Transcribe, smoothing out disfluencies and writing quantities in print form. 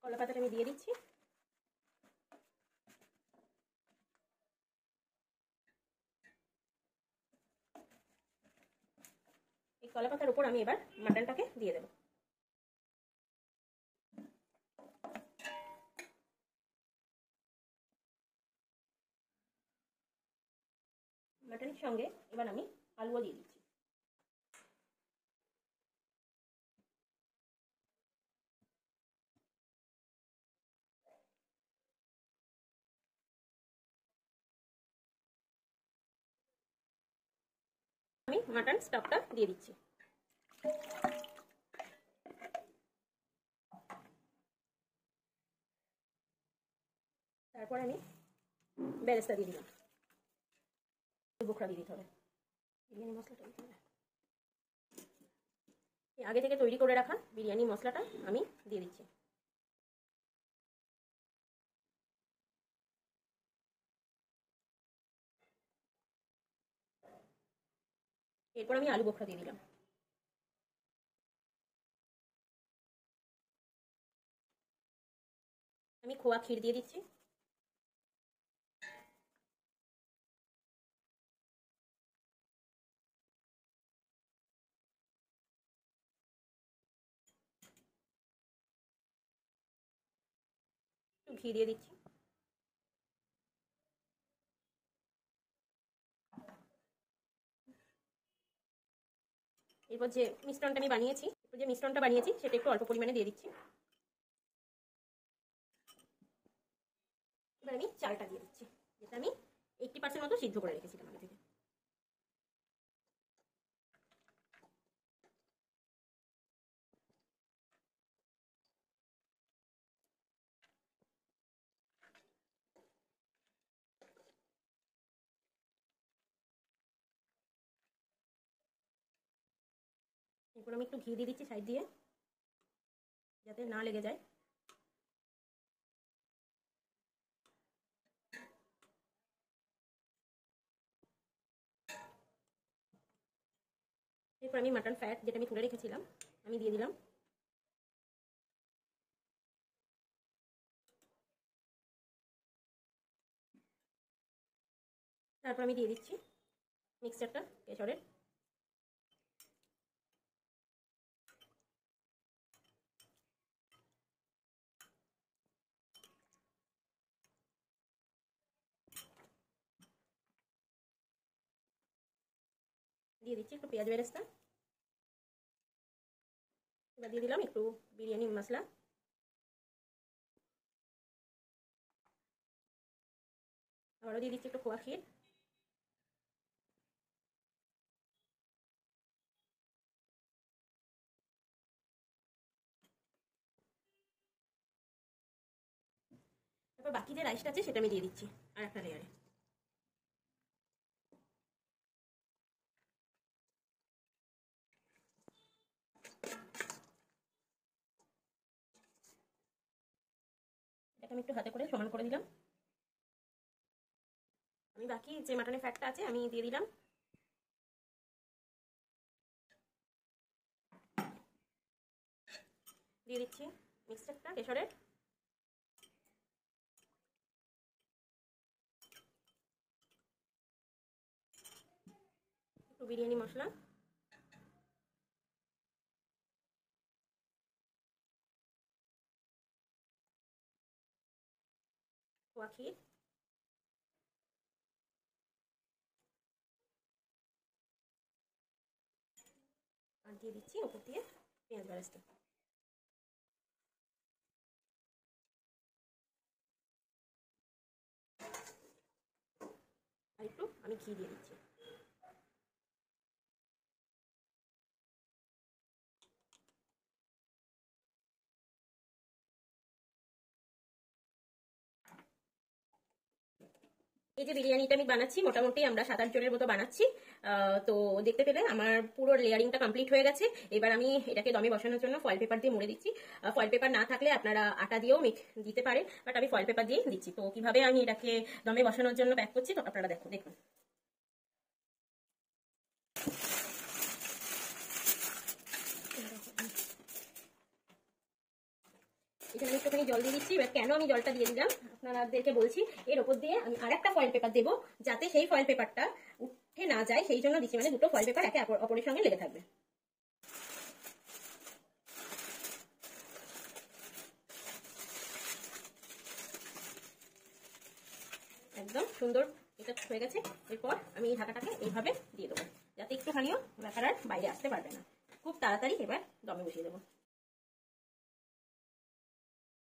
কলা পাতাটা আমি দিয়ে দিচ্ছি। এই কলা পাতার উপর আমি এবার মাটনটাকে দিয়ে দেব। মাটনের সঙ্গে এবার আমি আলুও দিয়ে দিচ্ছি। আমি মাটন স্টকটা দিয়ে দিচ্ছি। তারপর আমি বেরেস্তা দিয়ে দিলাম, বোখরা দিয়ে দিতে হবে, বিরিয়ানি মশলাটা দিতে হবে। আগে থেকে তৈরি করে রাখা বিরিয়ানি মশলাটা আমি দিয়ে দিচ্ছি। এরপর আমি আলু বোখরা দিয়ে দিলাম। আমি খোয়া ক্ষীর দিয়ে দিচ্ছি। একটু ঘি দিয়ে দিচ্ছি। এরপর যে মিশ্রণটা বানিয়েছি সেটা একটু অল্প পরিমাণে দিয়ে দিচ্ছি। এবার আমি চালটা দিয়ে দিচ্ছি, যেটা আমি 80% মতো সিদ্ধ করে রেখেছিলাম আগে থেকে। এরপর আমি একটু ঘি দিয়ে দিচ্ছি সাইড দিয়ে, যাতে না লেগে যায়। এরপর আমি মাটন ফ্যাট যেটা আমি তুলে রেখেছিলাম আমি দিয়ে দিলাম। তারপর আমি দিয়ে দিচ্ছি মিক্সচারটা কেশরের। দিয়ে দিচ্ছি একটু পেঁয়াজ বেরেস্তা। এবার দিয়ে দিলাম একটু বিরিয়ানি মশলা। আবারও দিয়ে দিচ্ছি একটু খোয়া ক্ষীর। তারপর বাকি যে রাইসটা আছে সেটা আমি দিয়ে দিচ্ছি আর একটা লেয়ারে। এটাকে আমি একটু হাতে করে সমান করে দিলাম। আমি বাকি যে মাটনের ফ্যাটটা আছে আমি দিয়ে দিলাম। দিয়ে দিচ্ছি মিক্সচারটা কেশরের। একটু বিরিয়ানি মশলা, খোয়া ক্ষীর, আর দিয়ে দিচ্ছি উপর দিয়ে পেঁয়াজ বেরেস্তা। আর একটু আমি ঘি দিয়ে দিচ্ছি। এই যে বিরিয়ানিটা আমি বানাচ্ছি মোটামুটি আমরা 7-8 জনের মতো বানাচ্ছি। তো দেখতে পেলে আমার পুরো লেয়ারিংটা কমপ্লিট হয়ে গেছে। এবার আমি এটাকে দমে বসানোর জন্য ফয়েল পেপার দিয়ে মুড়ে দিচ্ছি। ফয়েল পেপার না থাকলে আপনারা আটা দিয়েও দিতে পারেন, বাট আমি ফয়েল পেপার দিয়ে দিচ্ছি। তো কিভাবে আমি এটাকে দমে বসানোর জন্য প্যাক করছি তো আপনারা দেখুন। এখানে একটুখানি জল দিয়ে দিচ্ছি। এবার কেন আমি জলটা দিয়ে দিলাম আপনাদেরকে বলছি। এর ওপর দিয়ে আমি আরেকটা ফয়েল পেপার দেবো, যাতে সেই ফয়েল পেপারটা উঠে না যায়, সেই জন্য দিচ্ছি। মানে দুটো ফয়েল পেপার একে অপরের সঙ্গে লেগে থাকবে। একদম সুন্দর এটা হয়ে গেছে। এরপর আমি এই ঢাকাটাকে এইভাবে দিয়ে দেবো, যাতে একটুখানিও ব্যাপার আর বাইরে আসতে পারবে না। খুব তাড়াতাড়ি এবার দমে বসিয়ে দেবো।